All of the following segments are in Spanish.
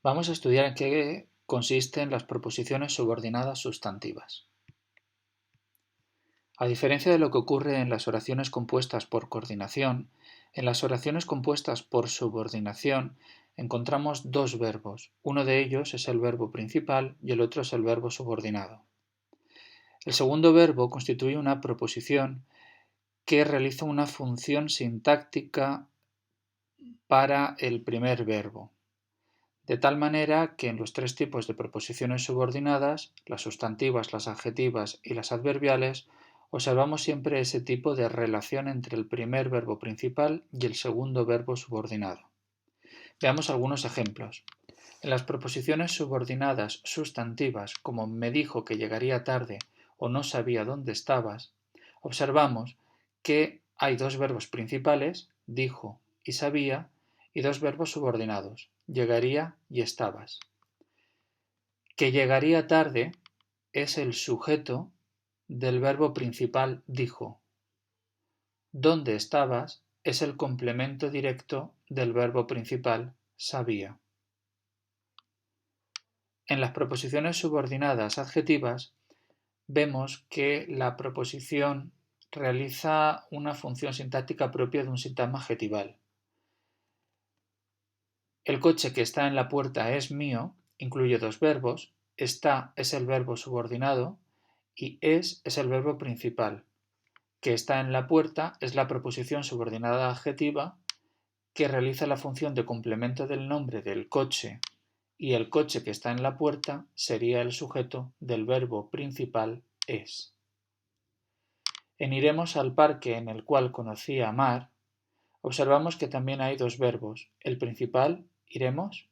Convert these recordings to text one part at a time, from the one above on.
Vamos a estudiar en qué consisten las proposiciones subordinadas sustantivas. A diferencia de lo que ocurre en las oraciones compuestas por coordinación, en las oraciones compuestas por subordinación encontramos dos verbos. Uno de ellos es el verbo principal y el otro es el verbo subordinado. El segundo verbo constituye una proposición que realiza una función sintáctica para el primer verbo. De tal manera que en los tres tipos de proposiciones subordinadas, las sustantivas, las adjetivas y las adverbiales, observamos siempre ese tipo de relación entre el primer verbo principal y el segundo verbo subordinado. Veamos algunos ejemplos. En las proposiciones subordinadas sustantivas, como me dijo que llegaría tarde o no sabía dónde estabas, observamos que hay dos verbos principales, dijo y sabía, y dos verbos subordinados, llegaría y estabas. Que llegaría tarde es el sujeto del verbo principal dijo. ¿Dónde estabas? Es el complemento directo del verbo principal sabía. En las proposiciones subordinadas adjetivas vemos que la proposición realiza una función sintáctica propia de un sintagma adjetival. El coche que está en la puerta es mío, incluye dos verbos, está es el verbo subordinado y es el verbo principal. Que está en la puerta es la proposición subordinada adjetiva que realiza la función de complemento del nombre del coche y el coche que está en la puerta sería el sujeto del verbo principal es. En iremos al parque en el cual conocí a Mar, observamos que también hay dos verbos, el principal, iremos,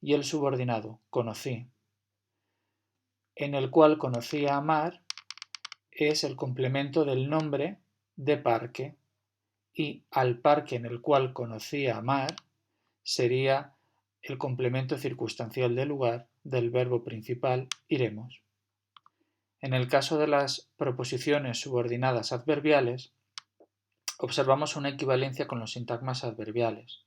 y el subordinado, conocí. En el cual conocí a Mar es el complemento del nombre de parque y al parque en el cual conocí a Mar sería el complemento circunstancial del lugar del verbo principal iremos. En el caso de las proposiciones subordinadas adverbiales, observamos una equivalencia con los sintagmas adverbiales.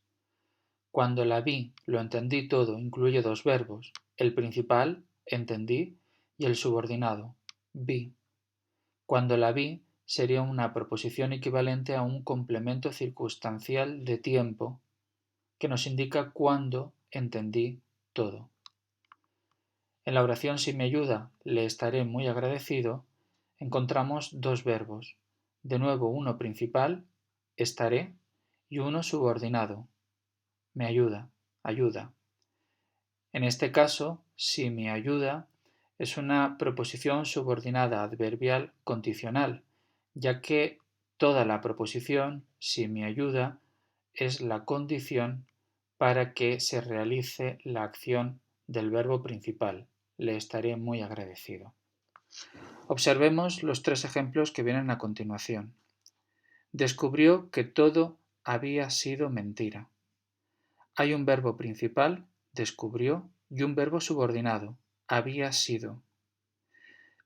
Cuando la vi, lo entendí todo, incluye dos verbos, el principal, entendí, y el subordinado, vi. Cuando la vi sería una proposición equivalente a un complemento circunstancial de tiempo que nos indica cuándo entendí todo. En la oración si me ayuda, le estaré muy agradecido, encontramos dos verbos, de nuevo uno principal, estaré, y uno subordinado, me ayuda, ayuda. En este caso, si me ayuda es una proposición subordinada adverbial condicional, ya que toda la proposición, si me ayuda, es la condición para que se realice la acción del verbo principal. Le estaré muy agradecido. Observemos los tres ejemplos que vienen a continuación. Descubrió que todo había sido mentira. Hay un verbo principal, descubrió, y un verbo subordinado, había sido.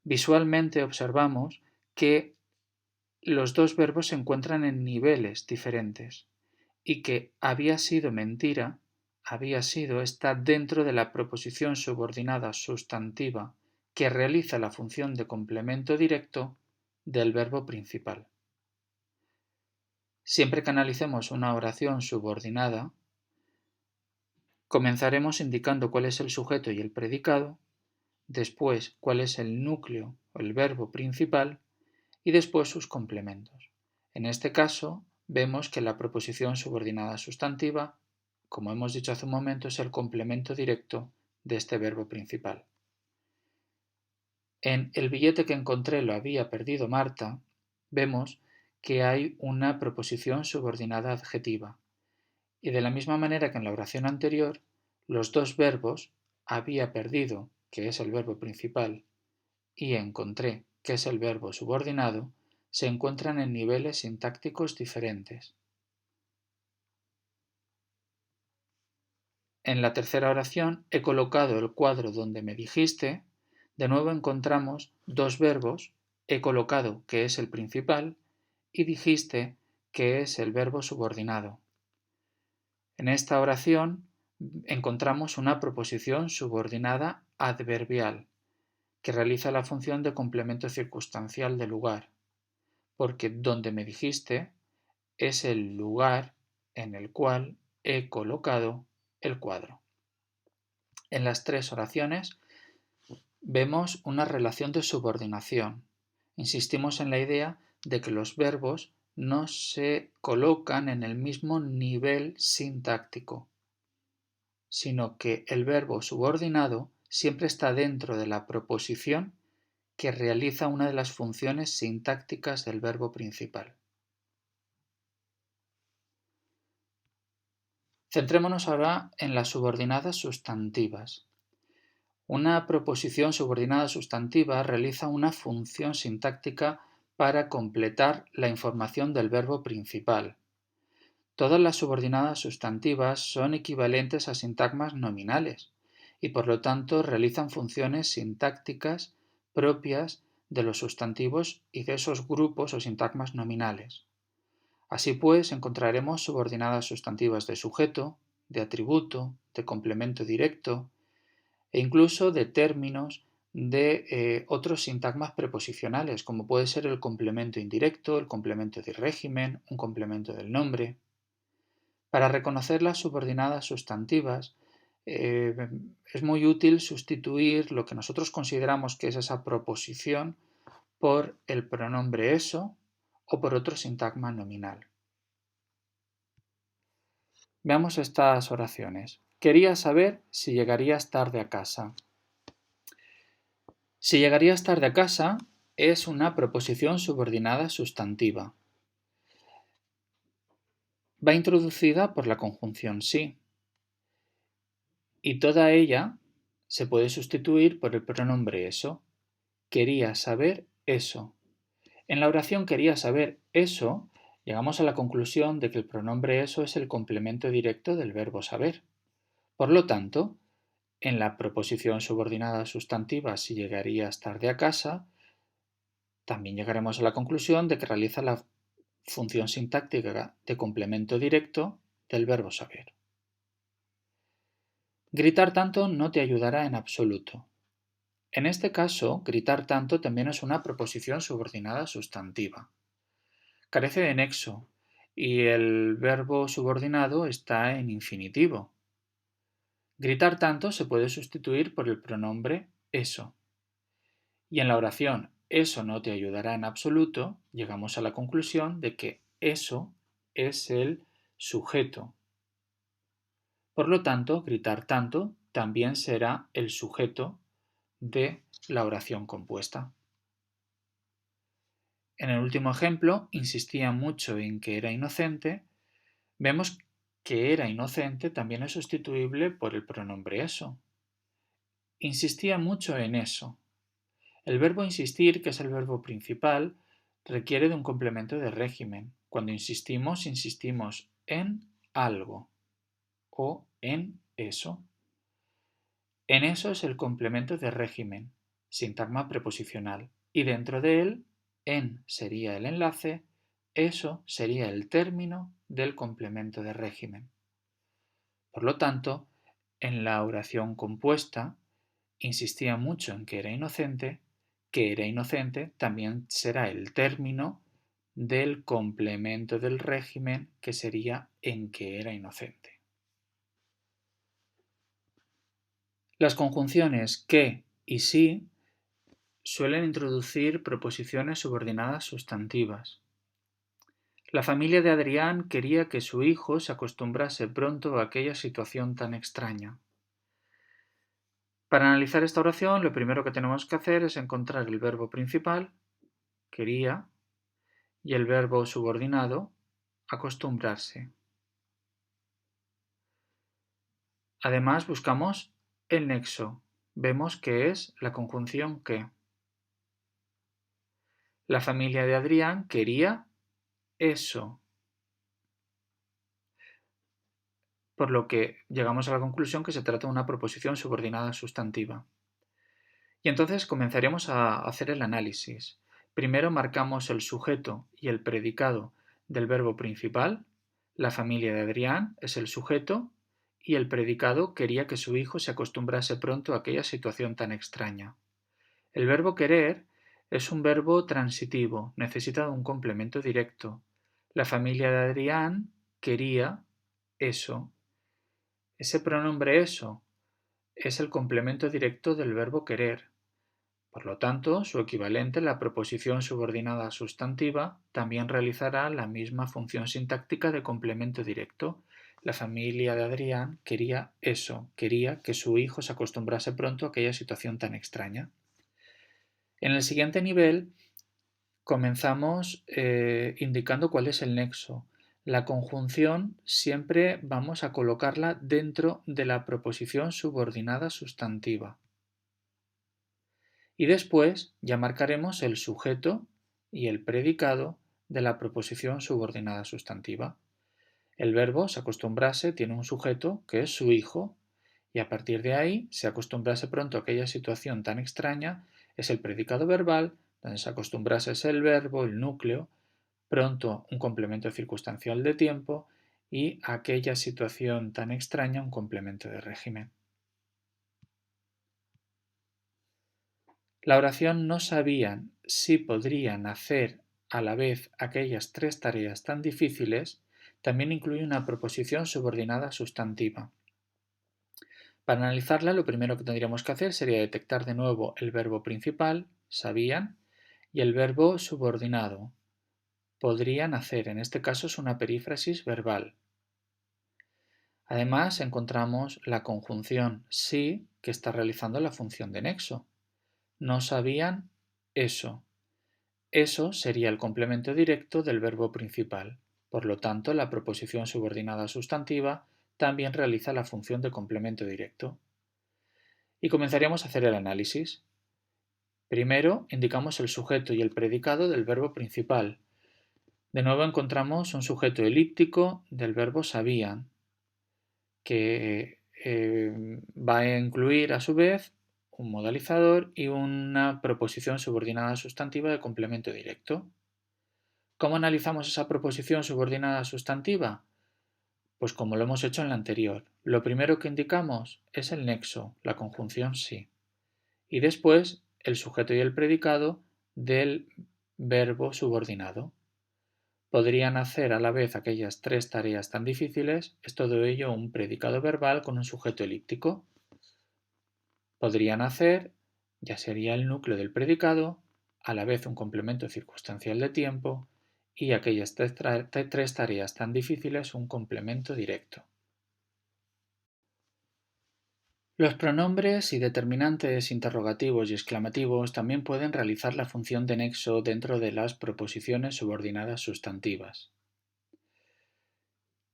Visualmente observamos que los dos verbos se encuentran en niveles diferentes y que había sido mentira, había sido está dentro de la proposición subordinada sustantiva que realiza la función de complemento directo del verbo principal. Siempre que analicemos una oración subordinada, comenzaremos indicando cuál es el sujeto y el predicado, después cuál es el núcleo o el verbo principal y después sus complementos. En este caso, vemos que la proposición subordinada sustantiva, como hemos dicho hace un momento, es el complemento directo de este verbo principal. En el billete que encontré lo había perdido Marta, vemos que hay una proposición subordinada adjetiva. Y de la misma manera que en la oración anterior, los dos verbos había perdido, que es el verbo principal, y encontré, que es el verbo subordinado, se encuentran en niveles sintácticos diferentes. En la tercera oración he colocado el cuadro donde me dijiste, de nuevo encontramos dos verbos, he colocado, que es el principal, y dijiste, que es el verbo subordinado. En esta oración encontramos una proposición subordinada adverbial que realiza la función de complemento circunstancial de lugar, porque donde me dijiste es el lugar en el cual he colocado el cuadro. En las tres oraciones vemos una relación de subordinación. Insistimos en la idea de que los verbos no se colocan en el mismo nivel sintáctico, sino que el verbo subordinado siempre está dentro de la proposición que realiza una de las funciones sintácticas del verbo principal. Centrémonos ahora en las subordinadas sustantivas. Una proposición subordinada sustantiva realiza una función sintáctica para completar la información del verbo principal. Todas las subordinadas sustantivas son equivalentes a sintagmas nominales y por lo tanto realizan funciones sintácticas propias de los sustantivos y de esos grupos o sintagmas nominales. Así pues, encontraremos subordinadas sustantivas de sujeto, de atributo, de complemento directo e incluso de términos de otros sintagmas preposicionales, como puede ser el complemento indirecto, el complemento de régimen, un complemento del nombre. Para reconocer las subordinadas sustantivas, es muy útil sustituir lo que nosotros consideramos que es esa proposición por el pronombre eso o por otro sintagma nominal. Veamos estas oraciones. Quería saber si llegarías tarde a casa. Si llegarías tarde a casa es una proposición subordinada sustantiva. Va introducida por la conjunción sí y toda ella se puede sustituir por el pronombre eso. Quería saber eso. En la oración quería saber eso, llegamos a la conclusión de que el pronombre eso es el complemento directo del verbo saber. Por lo tanto, en la proposición subordinada sustantiva si llegarías tarde a casa, también llegaremos a la conclusión de que realiza la función sintáctica de complemento directo del verbo saber. Gritar tanto no te ayudará en absoluto. En este caso, gritar tanto también es una proposición subordinada sustantiva. Carece de nexo y el verbo subordinado está en infinitivo. Gritar tanto se puede sustituir por el pronombre eso. Y en la oración eso no te ayudará en absoluto, llegamos a la conclusión de que eso es el sujeto. Por lo tanto, gritar tanto también será el sujeto de la oración compuesta. En el último ejemplo, insistía mucho en que era inocente. Vemos que era inocente también es sustituible por el pronombre eso. Insistía mucho en eso. El verbo insistir, que es el verbo principal, requiere de un complemento de régimen. Cuando insistimos, insistimos en algo o en eso. En eso es el complemento de régimen, sintagma preposicional, y dentro de él, en sería el enlace, eso sería el término del complemento de régimen. Por lo tanto, en la oración compuesta, insistía mucho en que era inocente también será el término del complemento del régimen que sería en que era inocente. Las conjunciones que y si suelen introducir proposiciones subordinadas sustantivas. La familia de Adrián quería que su hijo se acostumbrase pronto a aquella situación tan extraña. Para analizar esta oración, lo primero que tenemos que hacer es encontrar el verbo principal, quería, y el verbo subordinado, acostumbrarse. Además, buscamos el nexo. Vemos que es la conjunción que. La familia de Adrián quería eso. Por lo que llegamos a la conclusión que se trata de una proposición subordinada sustantiva. Y entonces comenzaremos a hacer el análisis. Primero marcamos el sujeto y el predicado del verbo principal. La familia de Adrián es el sujeto y el predicado quería que su hijo se acostumbrase pronto a aquella situación tan extraña. El verbo querer es un verbo transitivo, necesita de un complemento directo. La familia de Adrián quería eso. Ese pronombre eso es el complemento directo del verbo querer. Por lo tanto, su equivalente, la proposición subordinada sustantiva, también realizará la misma función sintáctica de complemento directo. La familia de Adrián quería eso, quería que su hijo se acostumbrase pronto a aquella situación tan extraña. En el siguiente nivel comenzamos indicando cuál es el nexo. La conjunción siempre vamos a colocarla dentro de la proposición subordinada sustantiva. Y después ya marcaremos el sujeto y el predicado de la proposición subordinada sustantiva. El verbo se acostumbrase tiene un sujeto que es su hijo y a partir de ahí se acostumbrase pronto a aquella situación tan extraña es el predicado verbal, donde se acostumbrase es el verbo, el núcleo, pronto un complemento circunstancial de tiempo y aquella situación tan extraña un complemento de régimen. La oración no sabían si podrían hacer a la vez aquellas tres tareas tan difíciles también incluye una proposición subordinada sustantiva. Para analizarla, lo primero que tendríamos que hacer sería detectar de nuevo el verbo principal, sabían, y el verbo subordinado, podrían hacer. En este caso es una perífrasis verbal. Además, encontramos la conjunción sí, que está realizando la función de nexo. No sabían eso. Eso sería el complemento directo del verbo principal. Por lo tanto, la proposición subordinada sustantiva también realiza la función de complemento directo. Y comenzaríamos a hacer el análisis. Primero, indicamos el sujeto y el predicado del verbo principal. De nuevo encontramos un sujeto elíptico del verbo sabían, que va a incluir a su vez un modalizador y una proposición subordinada sustantiva de complemento directo. ¿Cómo analizamos esa proposición subordinada sustantiva? Pues como lo hemos hecho en la anterior. Lo primero que indicamos es el nexo, la conjunción sí. Y después el sujeto y el predicado del verbo subordinado. Podrían hacer a la vez aquellas tres tareas tan difíciles, es todo ello un predicado verbal con un sujeto elíptico. Podrían hacer, ya sería el núcleo del predicado, a la vez un complemento circunstancial de tiempo y aquellas tres tareas tan difíciles un complemento directo. Los pronombres y determinantes interrogativos y exclamativos también pueden realizar la función de nexo dentro de las proposiciones subordinadas sustantivas.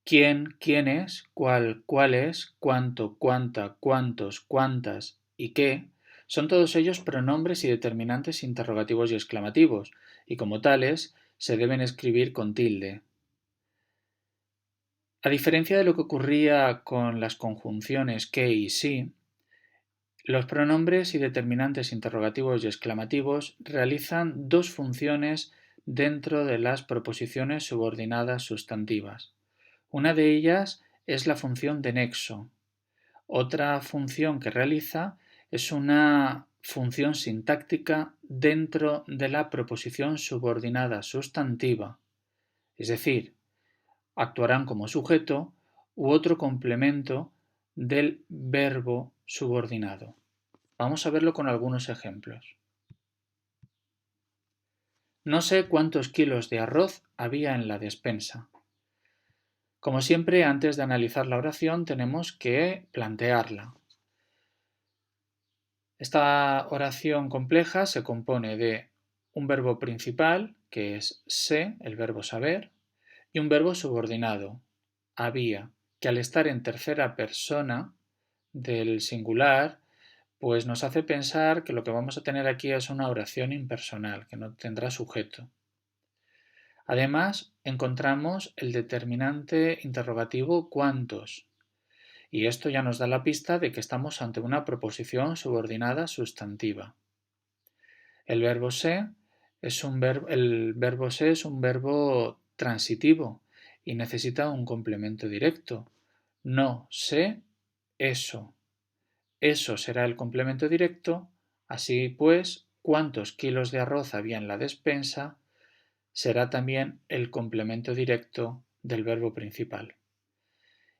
¿Quién, quiénes, cuál, cuáles, cuánto, cuánta, cuántos, cuántas y qué son todos ellos pronombres y determinantes interrogativos y exclamativos, y como tales se deben escribir con tilde. A diferencia de lo que ocurría con las conjunciones que y sí, los pronombres y determinantes interrogativos y exclamativos realizan dos funciones dentro de las proposiciones subordinadas sustantivas. Una de ellas es la función de nexo. Otra función que realiza es una función sintáctica dentro de la proposición subordinada sustantiva, es decir, actuarán como sujeto u otro complemento del verbo subordinado. Vamos a verlo con algunos ejemplos. No sé cuántos kilos de arroz había en la despensa. Como siempre, antes de analizar la oración tenemos que plantearla. Esta oración compleja se compone de un verbo principal, que es sé, el verbo saber, y un verbo subordinado, había, que al estar en tercera persona del singular, pues nos hace pensar que lo que vamos a tener aquí es una oración impersonal, que no tendrá sujeto. Además, encontramos el determinante interrogativo ¿cuántos? Y esto ya nos da la pista de que estamos ante una proposición subordinada sustantiva. El verbo ser es un verbo transitivo y necesita un complemento directo. No sé eso. Eso será el complemento directo. Así pues, cuántos kilos de arroz había en la despensa será también el complemento directo del verbo principal.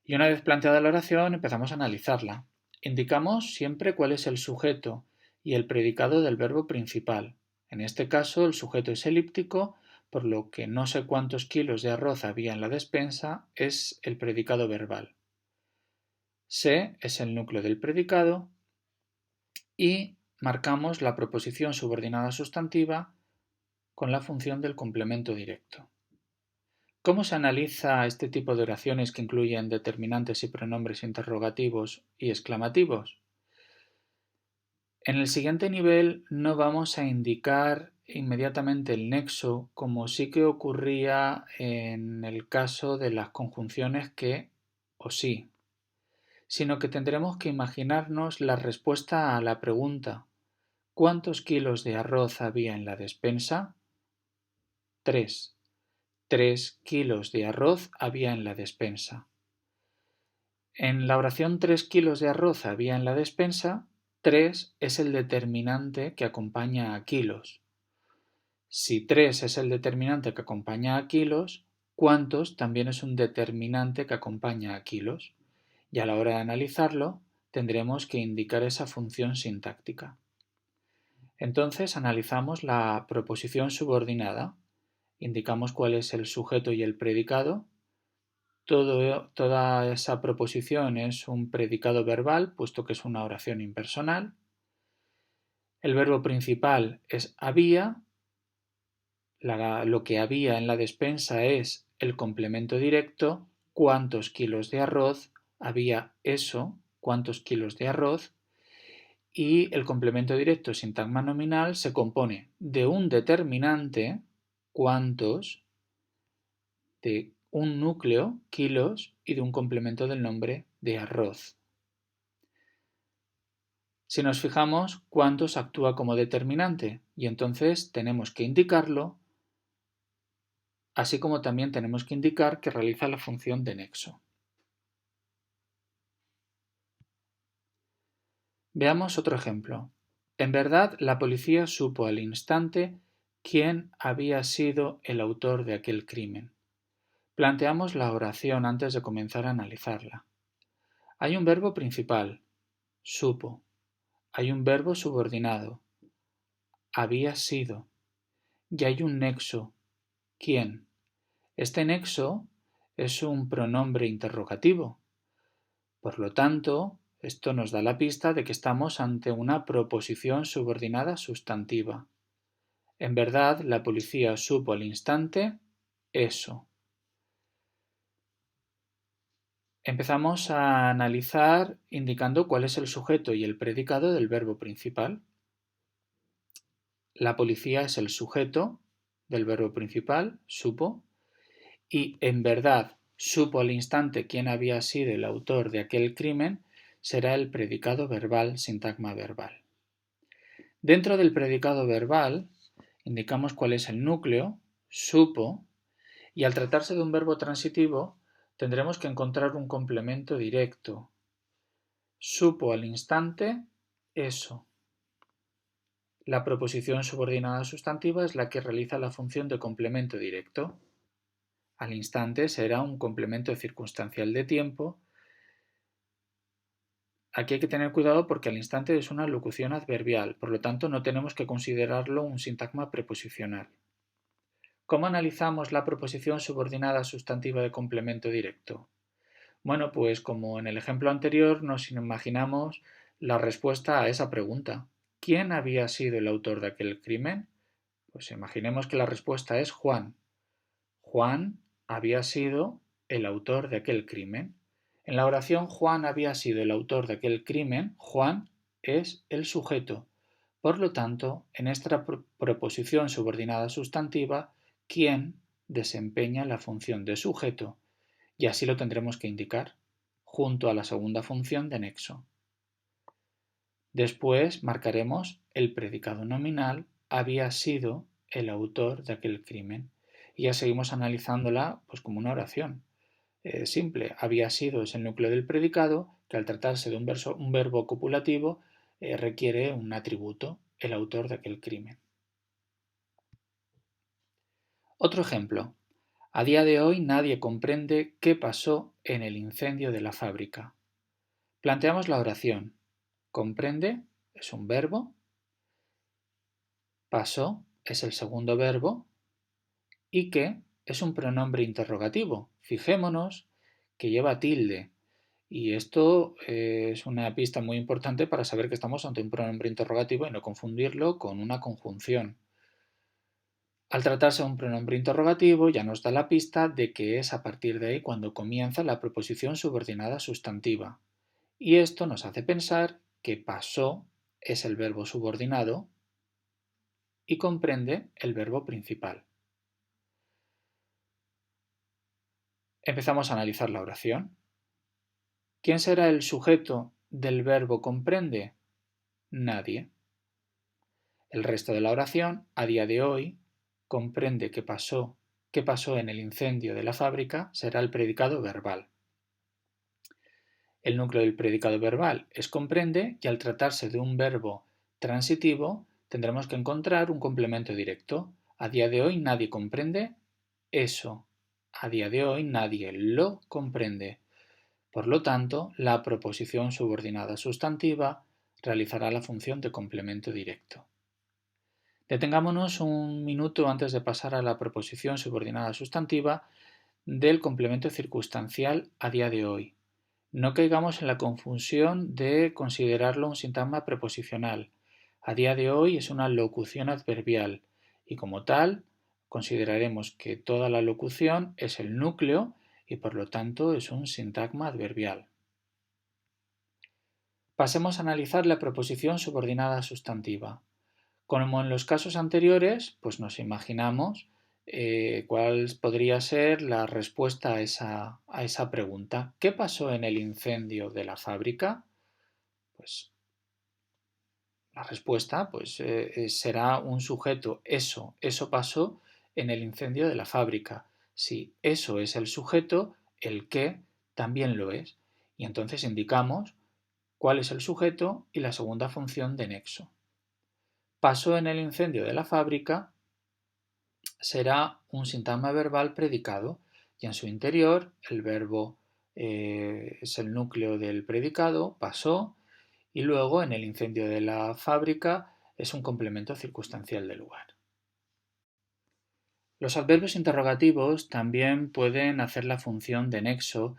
Y una vez planteada la oración, empezamos a analizarla. Indicamos siempre cuál es el sujeto y el predicado del verbo principal. En este caso, el sujeto es elíptico, por lo que no sé cuántos kilos de arroz había en la despensa es el predicado verbal. Sé es el núcleo del predicado y marcamos la proposición subordinada sustantiva con la función del complemento directo. ¿Cómo se analiza este tipo de oraciones que incluyen determinantes y pronombres interrogativos y exclamativos? En el siguiente nivel no vamos a indicar inmediatamente el nexo, como sí que ocurría en el caso de las conjunciones que o sí, sino que tendremos que imaginarnos la respuesta a la pregunta ¿cuántos kilos de arroz había en la despensa? 3. 3 kilos de arroz había en la despensa. En la oración 3 kilos de arroz había en la despensa, 3 es el determinante que acompaña a kilos. Si 3 es el determinante que acompaña a kilos, cuántos también es un determinante que acompaña a kilos. Y a la hora de analizarlo, tendremos que indicar esa función sintáctica. Entonces analizamos la proposición subordinada. Indicamos cuál es el sujeto y el predicado. Toda esa proposición es un predicado verbal, puesto que es una oración impersonal. El verbo principal es había. Lo que había en la despensa es el complemento directo. ¿Cuántos kilos de arroz? Había eso. ¿Cuántos kilos de arroz? Y el complemento directo sintagma nominal se compone de un determinante, cuántos, de un núcleo, kilos, y de un complemento del nombre de arroz. Si nos fijamos, cuántos actúa como determinante y entonces tenemos que indicarlo, así como también tenemos que indicar que realiza la función de nexo. Veamos otro ejemplo. En verdad, la policía supo al instante quién había sido el autor de aquel crimen. Planteamos la oración antes de comenzar a analizarla. Hay un verbo principal, supo. Hay un verbo subordinado, había sido. Y hay un nexo, quién. Este nexo es un pronombre interrogativo. Por lo tanto, esto nos da la pista de que estamos ante una proposición subordinada sustantiva. En verdad, la policía supo al instante eso. Empezamos a analizar indicando cuál es el sujeto y el predicado del verbo principal. La policía es el sujeto del verbo principal, supo, y en verdad supo al instante quién había sido el autor de aquel crimen, será el predicado verbal, sintagma verbal. Dentro del predicado verbal indicamos cuál es el núcleo, supo, y al tratarse de un verbo transitivo tendremos que encontrar un complemento directo. Supo al instante eso. La proposición subordinada sustantiva es la que realiza la función de complemento directo. Al instante será un complemento circunstancial de tiempo. Aquí hay que tener cuidado porque al instante es una locución adverbial, por lo tanto no tenemos que considerarlo un sintagma preposicional. ¿Cómo analizamos la proposición subordinada sustantiva de complemento directo? Bueno, pues como en el ejemplo anterior nos imaginamos la respuesta a esa pregunta. ¿Quién había sido el autor de aquel crimen? Pues imaginemos que la respuesta es Juan. Juan había sido el autor de aquel crimen. En la oración Juan había sido el autor de aquel crimen, Juan es el sujeto. Por lo tanto, en esta proposición subordinada sustantiva, ¿quién desempeña la función de sujeto? Y así lo tendremos que indicar, junto a la segunda función de nexo. Después marcaremos el predicado nominal había sido el autor de aquel crimen. Y ya seguimos analizándola pues como una oración. simple, había sido es el núcleo del predicado, que al tratarse de un verbo copulativo requiere un atributo, el autor de aquel crimen. Otro ejemplo. A día de hoy nadie comprende qué pasó en el incendio de la fábrica. Planteamos la oración. Comprende es un verbo, pasó es el segundo verbo y qué es un pronombre interrogativo. Fijémonos que lleva tilde y esto es una pista muy importante para saber que estamos ante un pronombre interrogativo y no confundirlo con una conjunción. Al tratarse de un pronombre interrogativo ya nos da la pista de que es a partir de ahí cuando comienza la preposición subordinada sustantiva. Y esto nos hace pensar que pasó es el verbo subordinado y comprende el verbo principal. Empezamos a analizar la oración. ¿Quién será el sujeto del verbo comprende? Nadie. El resto de la oración, a día de hoy, comprende qué pasó en el incendio de la fábrica, será el predicado verbal. El núcleo del predicado verbal es comprende y al tratarse de un verbo transitivo tendremos que encontrar un complemento directo. A día de hoy nadie comprende eso. A día de hoy nadie lo comprende. Por lo tanto, la proposición subordinada sustantiva realizará la función de complemento directo. Detengámonos un minuto antes de pasar a la proposición subordinada sustantiva del complemento circunstancial a día de hoy. No caigamos en la confusión de considerarlo un sintagma preposicional. A día de hoy es una locución adverbial y como tal consideraremos que toda la locución es el núcleo y por lo tanto es un sintagma adverbial. Pasemos a analizar la proposición subordinada sustantiva. Como en los casos anteriores, pues nos imaginamos cuál podría ser la respuesta a esa pregunta. ¿Qué pasó en el incendio de la fábrica? Pues la respuesta será un sujeto, eso pasó en el incendio de la fábrica. Si eso es el sujeto, el qué también lo es. Y entonces indicamos cuál es el sujeto y la segunda función de nexo. Pasó en el incendio de la fábrica será un sintagma verbal predicado y en su interior el verbo es el núcleo del predicado, pasó, y luego en el incendio de la fábrica es un complemento circunstancial del lugar. Los adverbios interrogativos también pueden hacer la función de nexo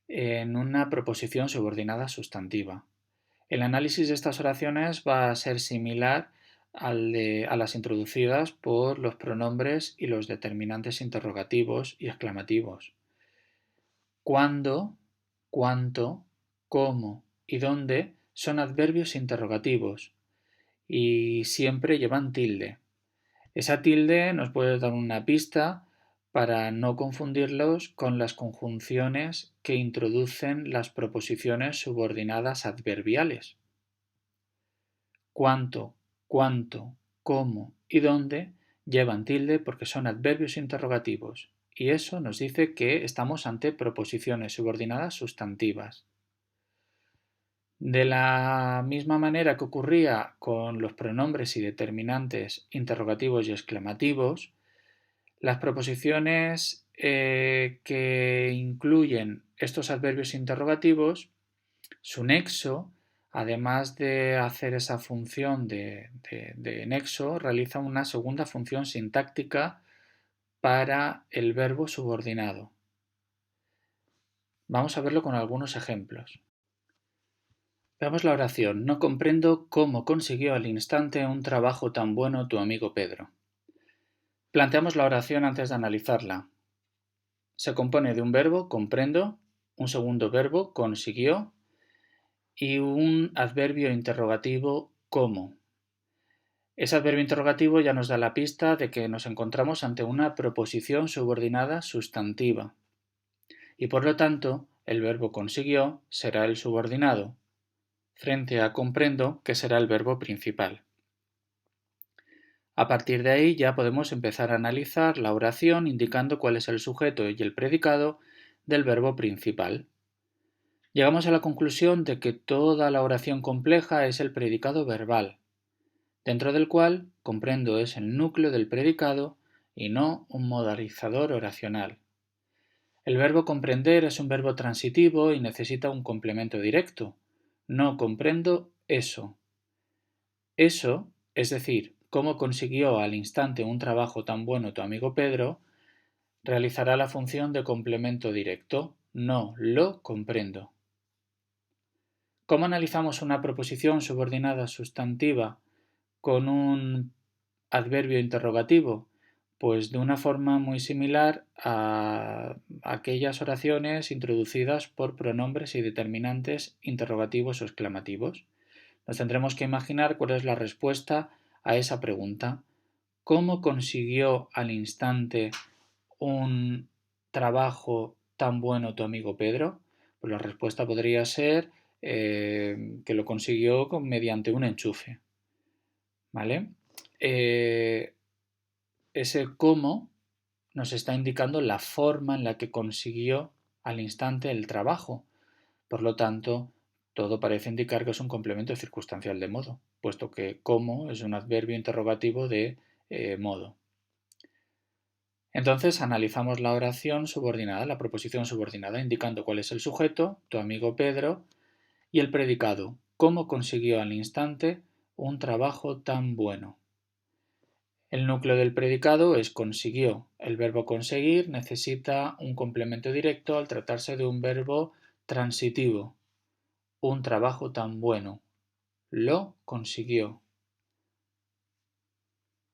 en una proposición subordinada sustantiva. El análisis de estas oraciones va a ser similar a las introducidas por los pronombres y los determinantes interrogativos y exclamativos. Cuándo, cuánto, cómo y dónde son adverbios interrogativos y siempre llevan tilde. Esa tilde nos puede dar una pista para no confundirlos con las conjunciones que introducen las proposiciones subordinadas adverbiales. Cuánto, cuánto, cómo y dónde llevan tilde porque son adverbios interrogativos y eso nos dice que estamos ante proposiciones subordinadas sustantivas. De la misma manera que ocurría con los pronombres y determinantes interrogativos y exclamativos, las proposiciones que incluyen estos adverbios interrogativos, su nexo, además de hacer esa función de nexo, realiza una segunda función sintáctica para el verbo subordinado. Vamos a verlo con algunos ejemplos. Veamos la oración. No comprendo cómo consiguió al instante un trabajo tan bueno tu amigo Pedro. Planteamos la oración antes de analizarla. Se compone de un verbo, comprendo, un segundo verbo, consiguió, y un adverbio interrogativo, cómo. Ese adverbio interrogativo ya nos da la pista de que nos encontramos ante una proposición subordinada sustantiva. Y por lo tanto, el verbo consiguió será el subordinado, frente a comprendo, que será el verbo principal. A partir de ahí ya podemos empezar a analizar la oración indicando cuál es el sujeto y el predicado del verbo principal. Llegamos a la conclusión de que toda la oración compleja es el predicado verbal, dentro del cual comprendo es el núcleo del predicado y no un modalizador oracional. El verbo comprender es un verbo transitivo y necesita un complemento directo. No comprendo eso. Eso, es decir, cómo consiguió al instante un trabajo tan bueno tu amigo Pedro, realizará la función de complemento directo. No lo comprendo. ¿Cómo analizamos una proposición subordinada sustantiva con un adverbio interrogativo? Pues de una forma muy similar a aquellas oraciones introducidas por pronombres y determinantes interrogativos o exclamativos. Nos tendremos que imaginar cuál es la respuesta a esa pregunta. ¿Cómo consiguió al instante un trabajo tan bueno tu amigo Pedro? Pues la respuesta podría ser que lo consiguió mediante un enchufe. ¿Vale? Ese cómo nos está indicando la forma en la que consiguió al instante el trabajo. Por lo tanto, todo parece indicar que es un complemento circunstancial de modo, puesto que cómo es un adverbio interrogativo de modo. Entonces analizamos la oración subordinada, la proposición subordinada, indicando cuál es el sujeto, tu amigo Pedro, y el predicado, cómo consiguió al instante un trabajo tan bueno. El núcleo del predicado es consiguió. El verbo conseguir necesita un complemento directo al tratarse de un verbo transitivo. Un trabajo tan bueno. Lo consiguió.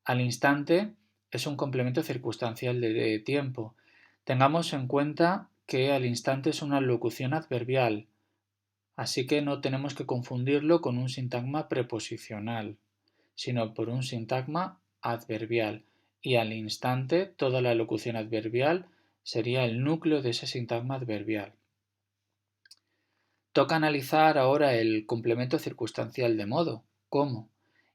Al instante es un complemento circunstancial de tiempo. Tengamos en cuenta que al instante es una locución adverbial, así que no tenemos que confundirlo con un sintagma preposicional, sino por un sintagma adverbial. Y al instante toda la locución adverbial sería el núcleo de ese sintagma adverbial. Toca analizar ahora el complemento circunstancial de modo, cómo,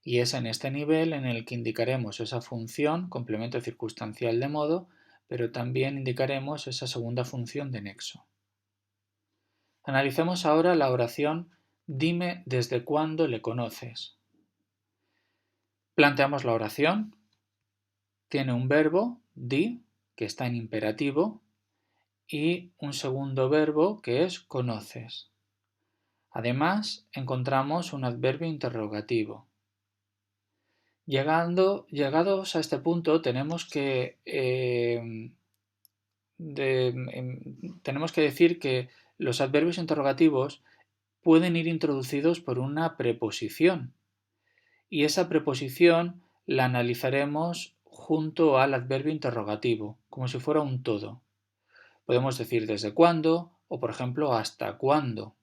y es en este nivel en el que indicaremos esa función, complemento circunstancial de modo, pero también indicaremos esa segunda función de nexo. Analicemos ahora la oración dime desde cuándo le conoces. Planteamos la oración. Tiene un verbo, di, que está en imperativo, y un segundo verbo que es conoces. Además, encontramos un adverbio interrogativo. Llegados a este punto, tenemos que decir que los adverbios interrogativos pueden ir introducidos por una preposición, y esa preposición la analizaremos junto al adverbio interrogativo, como si fuera un todo. Podemos decir desde cuándo o, por ejemplo, hasta cuándo.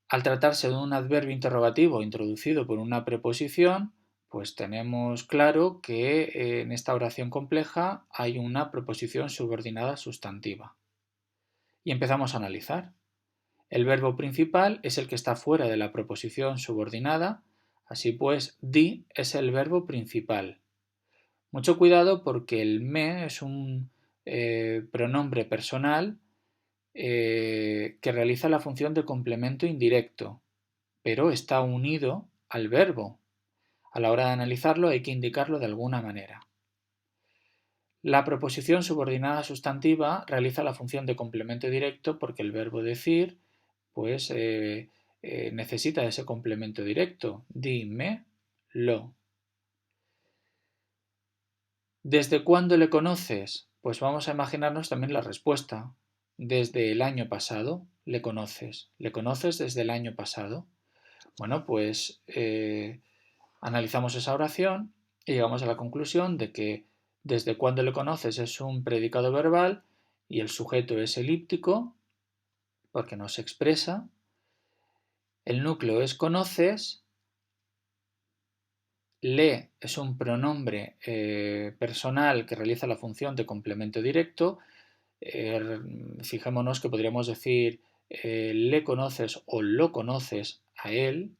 Al tratarse de un adverbio interrogativo introducido por una preposición, pues tenemos claro que en esta oración compleja hay una preposición subordinada sustantiva. Y empezamos a analizar. El verbo principal es el que está fuera de la preposición subordinada, así pues, di es el verbo principal. Mucho cuidado porque el me es un pronombre personal que realiza la función de complemento indirecto, pero está unido al verbo. A la hora de analizarlo hay que indicarlo de alguna manera. La proposición subordinada sustantiva realiza la función de complemento directo porque el verbo decir pues necesita ese complemento directo. Dime lo. ¿Desde cuándo le conoces? Pues vamos a imaginarnos también la respuesta. Desde el año pasado le conoces. ¿Le conoces desde el año pasado? Bueno, pues analizamos esa oración y llegamos a la conclusión de que desde cuándo le conoces es un predicado verbal y el sujeto es elíptico porque no se expresa. El núcleo es conoces. Le es un pronombre personal que realiza la función de complemento directo. Fijémonos que podríamos decir le conoces o lo conoces a él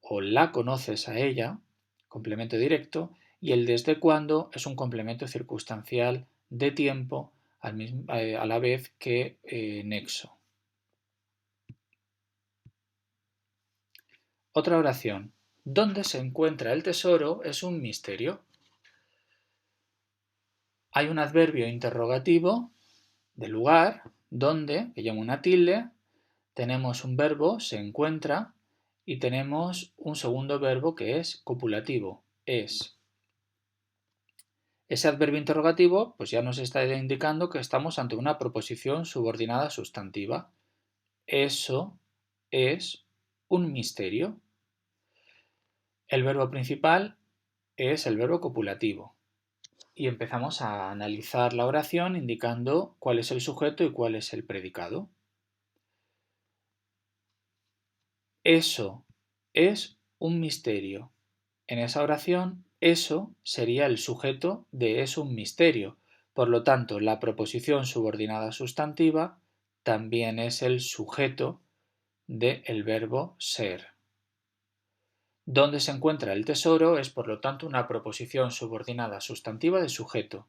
o la conoces a ella, complemento directo, y el desde cuándo es un complemento circunstancial de tiempo, a la vez que nexo. Otra oración. ¿Dónde se encuentra el tesoro? Es un misterio. Hay un adverbio interrogativo de lugar, donde, que lleva una tilde, tenemos un verbo, se encuentra, y tenemos un segundo verbo que es copulativo, es. Ese adverbio interrogativo pues ya nos está indicando que estamos ante una proposición subordinada sustantiva. Eso es un misterio. El verbo principal es el verbo copulativo. Y empezamos a analizar la oración indicando cuál es el sujeto y cuál es el predicado. Eso es un misterio. En esa oración, eso sería el sujeto de es un misterio. Por lo tanto, la proposición subordinada sustantiva también es el sujeto del verbo ser. ¿Dónde se encuentra el tesoro? Es por lo tanto una proposición subordinada sustantiva de sujeto.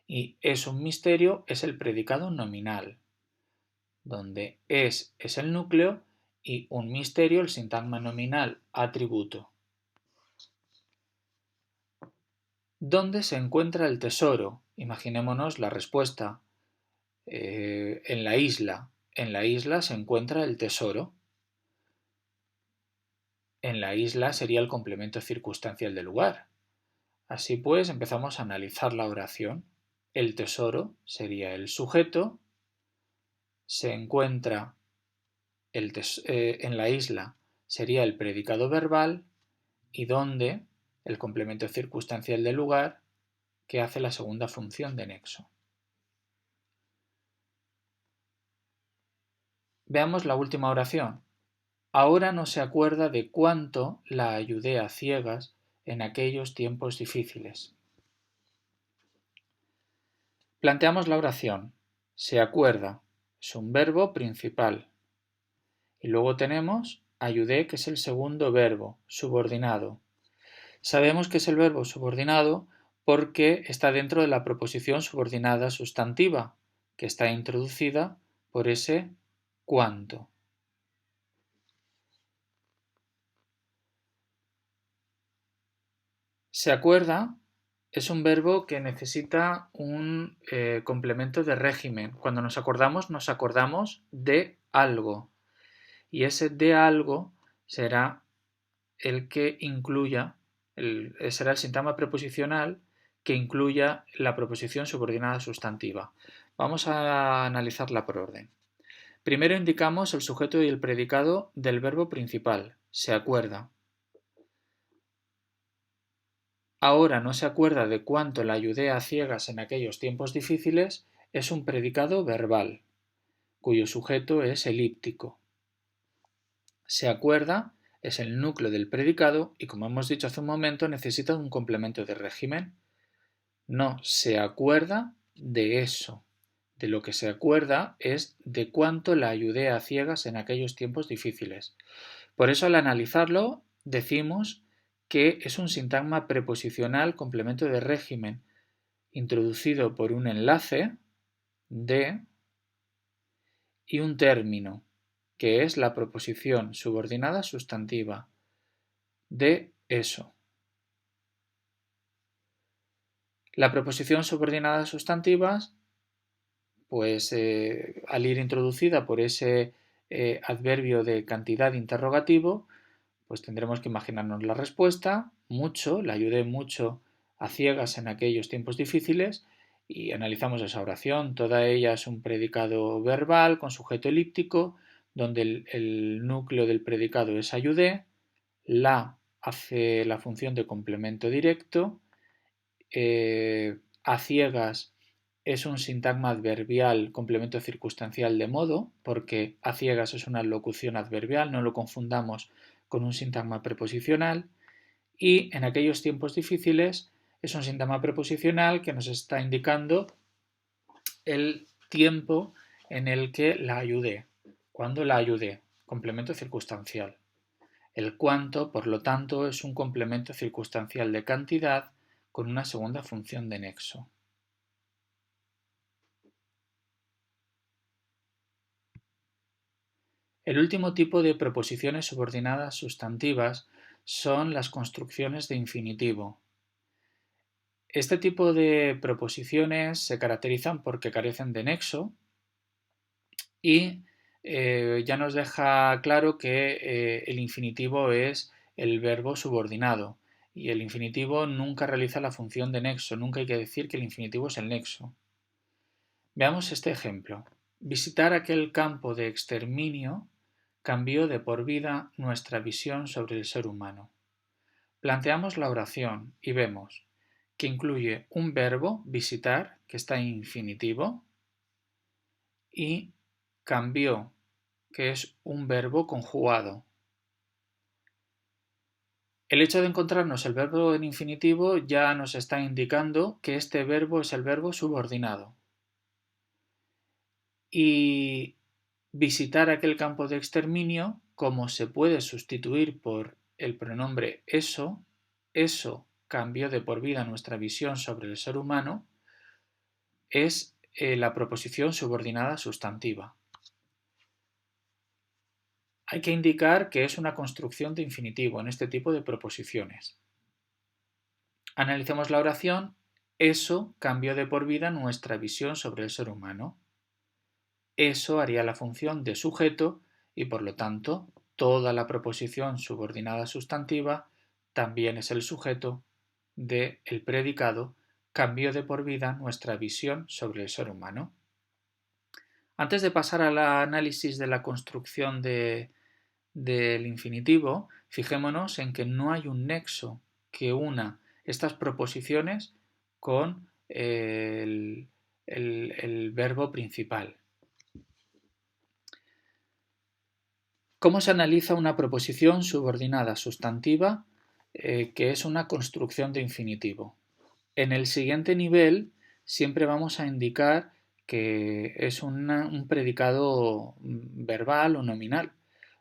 Y es un misterio es el predicado nominal, donde es el núcleo y un misterio el sintagma nominal atributo. ¿Dónde se encuentra el tesoro? Imaginémonos la respuesta. En la isla. En la isla se encuentra el tesoro. En la isla sería el complemento circunstancial del lugar. Así pues, empezamos a analizar la oración. El tesoro sería el sujeto. Se encuentra en la isla sería el predicado verbal. Y donde el complemento circunstancial del lugar que hace la segunda función de nexo. Veamos la última oración. Ahora no se acuerda de cuánto la ayudé a ciegas en aquellos tiempos difíciles. Planteamos la oración. Se acuerda. Es un verbo principal. Y luego tenemos ayudé, que es el segundo verbo, subordinado. Sabemos que es el verbo subordinado porque está dentro de la proposición subordinada sustantiva, que está introducida por ese cuánto. Se acuerda es un verbo que necesita un complemento de régimen. Cuando nos acordamos de algo. Y ese de algo será el que incluya, será el sintagma preposicional que incluya la proposición subordinada sustantiva. Vamos a analizarla por orden. Primero indicamos el sujeto y el predicado del verbo principal, se acuerda. Ahora no se acuerda de cuánto la ayudé a ciegas en aquellos tiempos difíciles, es un predicado verbal, cuyo sujeto es elíptico. Se acuerda es el núcleo del predicado y, como hemos dicho hace un momento, necesita un complemento de régimen. No se acuerda de eso. De lo que se acuerda es de cuánto la ayudé a ciegas en aquellos tiempos difíciles. Por eso, al analizarlo, decimos que es un sintagma preposicional complemento de régimen introducido por un enlace de y un término, que es la proposición subordinada sustantiva de eso. La proposición subordinada sustantiva, pues al ir introducida por ese adverbio de cantidad interrogativo, pues tendremos que imaginarnos la respuesta, mucho, la ayudé mucho a ciegas en aquellos tiempos difíciles, y analizamos esa oración. Toda ella es un predicado verbal con sujeto elíptico, donde el núcleo del predicado es ayudé, la hace la función de complemento directo, a ciegas es un sintagma adverbial complemento circunstancial de modo, porque a ciegas es una locución adverbial, no lo confundamos con un sintagma preposicional, y en aquellos tiempos difíciles es un sintagma preposicional que nos está indicando el tiempo en el que la ayudé, cuando la ayudé, complemento circunstancial. El cuánto, por lo tanto, es un complemento circunstancial de cantidad con una segunda función de nexo. El último tipo de proposiciones subordinadas sustantivas son las construcciones de infinitivo. Este tipo de proposiciones se caracterizan porque carecen de nexo y ya nos deja claro que el infinitivo es el verbo subordinado y el infinitivo nunca realiza la función de nexo, nunca hay que decir que el infinitivo es el nexo. Veamos este ejemplo. Visitar aquel campo de exterminio cambió de por vida nuestra visión sobre el ser humano. Planteamos la oración y vemos que incluye un verbo, visitar, que está en infinitivo, y cambió, que es un verbo conjugado. El hecho de encontrarnos el verbo en infinitivo ya nos está indicando que este verbo es el verbo subordinado. Y visitar aquel campo de exterminio, como se puede sustituir por el pronombre eso cambió de por vida nuestra visión sobre el ser humano, es la proposición subordinada sustantiva. Hay que indicar que es una construcción de infinitivo en este tipo de proposiciones. Analicemos la oración. Eso cambió de por vida nuestra visión sobre el ser humano. Eso haría la función de sujeto y por lo tanto toda la proposición subordinada sustantiva también es el sujeto del predicado cambió de por vida nuestra visión sobre el ser humano. Antes de pasar al análisis de la construcción del infinitivo, fijémonos en que no hay un nexo que una estas proposiciones con el verbo principal. ¿Cómo se analiza una proposición subordinada sustantiva que es una construcción de infinitivo? En el siguiente nivel siempre vamos a indicar que es un predicado verbal o nominal.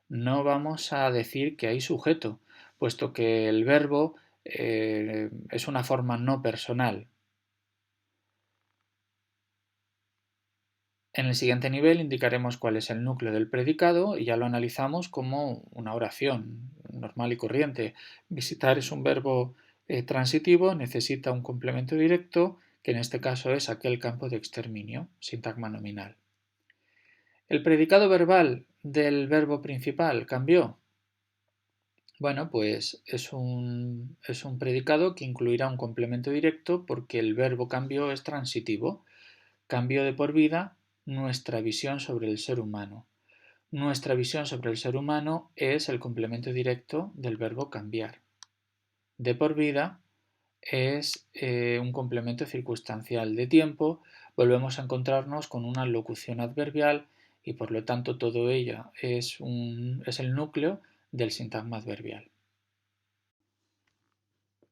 No vamos a decir que hay sujeto, puesto que el verbo es una forma no personal. En el siguiente nivel indicaremos cuál es el núcleo del predicado y ya lo analizamos como una oración normal y corriente. Visitar es un verbo transitivo, necesita un complemento directo, que en este caso es aquel campo de exterminio, sintagma nominal. ¿El predicado verbal del verbo principal cambió? Bueno, pues es un predicado que incluirá un complemento directo porque el verbo cambió es transitivo. Cambió de por vida nuestra visión sobre el ser humano. Nuestra visión sobre el ser humano es el complemento directo del verbo cambiar. De por vida es un complemento circunstancial de tiempo. Volvemos a encontrarnos con una locución adverbial y por lo tanto todo ello es el núcleo del sintagma adverbial.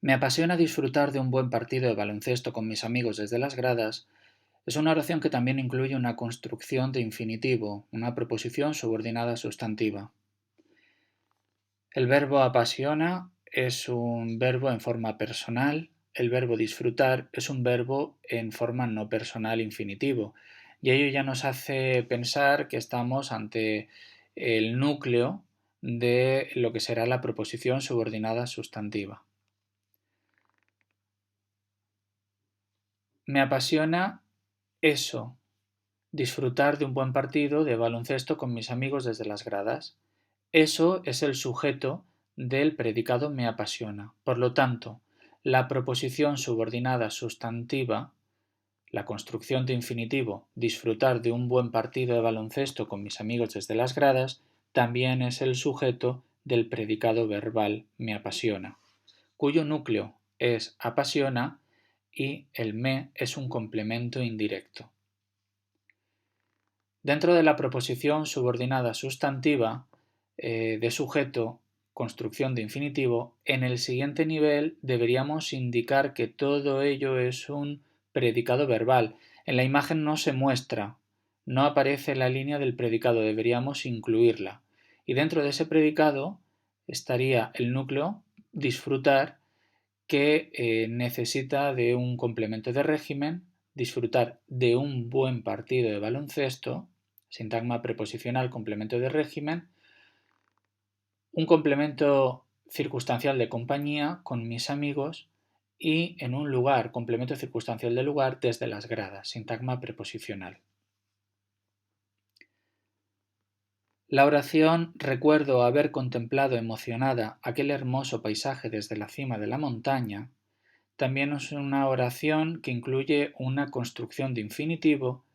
Me apasiona disfrutar de un buen partido de baloncesto con mis amigos desde las gradas. Es una oración que también incluye una construcción de infinitivo, una proposición subordinada sustantiva. El verbo apasiona es un verbo en forma personal, el verbo disfrutar es un verbo en forma no personal infinitivo, y ello ya nos hace pensar que estamos ante el núcleo de lo que será la proposición subordinada sustantiva. Me apasiona eso, disfrutar de un buen partido de baloncesto con mis amigos desde las gradas. Eso es el sujeto del predicado me apasiona. Por lo tanto, la proposición subordinada sustantiva, la construcción de infinitivo, disfrutar de un buen partido de baloncesto con mis amigos desde las gradas, también es el sujeto del predicado verbal me apasiona, cuyo núcleo es apasiona y el me es un complemento indirecto. Dentro de la proposición subordinada sustantiva de sujeto, construcción de infinitivo, en el siguiente nivel deberíamos indicar que todo ello es un predicado verbal. En la imagen no se muestra, no aparece la línea del predicado, deberíamos incluirla. Y dentro de ese predicado estaría el núcleo disfrutar, que necesita de un complemento de régimen, disfrutar de un buen partido de baloncesto, sintagma preposicional, complemento de régimen, un complemento circunstancial de compañía con mis amigos y en un lugar, complemento circunstancial de lugar desde las gradas, sintagma preposicional. La oración recuerdo haber contemplado emocionada aquel hermoso paisaje desde la cima de la montaña también es una oración que incluye una construcción de infinitivo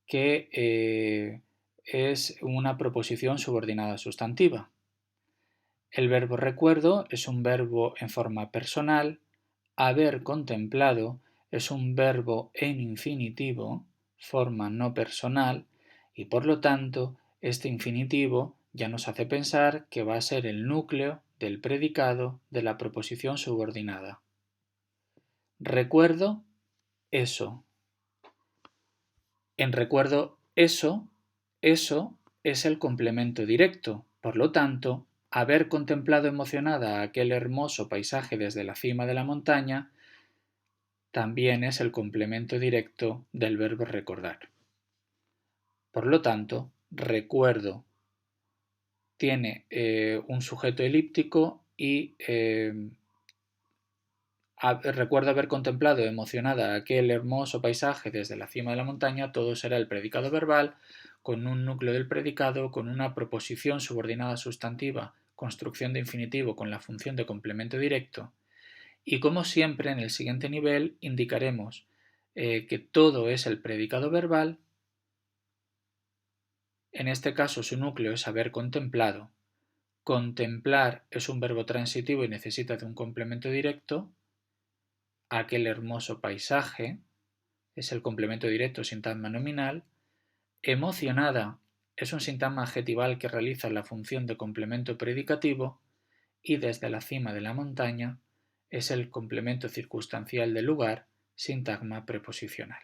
que es una proposición subordinada sustantiva. El verbo recuerdo es un verbo en forma personal, haber contemplado es un verbo en infinitivo, forma no personal, y por lo tanto este infinitivo ya nos hace pensar que va a ser el núcleo del predicado de la proposición subordinada. Recuerdo eso. En recuerdo eso es el complemento directo. Por lo tanto, haber contemplado emocionada aquel hermoso paisaje desde la cima de la montaña también es el complemento directo del verbo recordar. Por lo tanto, recuerdo tiene un sujeto elíptico y recuerdo haber contemplado emocionada aquel hermoso paisaje desde la cima de la montaña, todo será el predicado verbal, con un núcleo del predicado, con una proposición subordinada sustantiva, construcción de infinitivo con la función de complemento directo, y como siempre en el siguiente nivel indicaremos que todo es el predicado verbal, en este caso su núcleo es haber contemplado, contemplar es un verbo transitivo y necesita de un complemento directo, aquel hermoso paisaje es el complemento directo sintagma nominal, emocionada es un sintagma adjetival que realiza la función de complemento predicativo y desde la cima de la montaña es el complemento circunstancial del lugar, sintagma preposicional.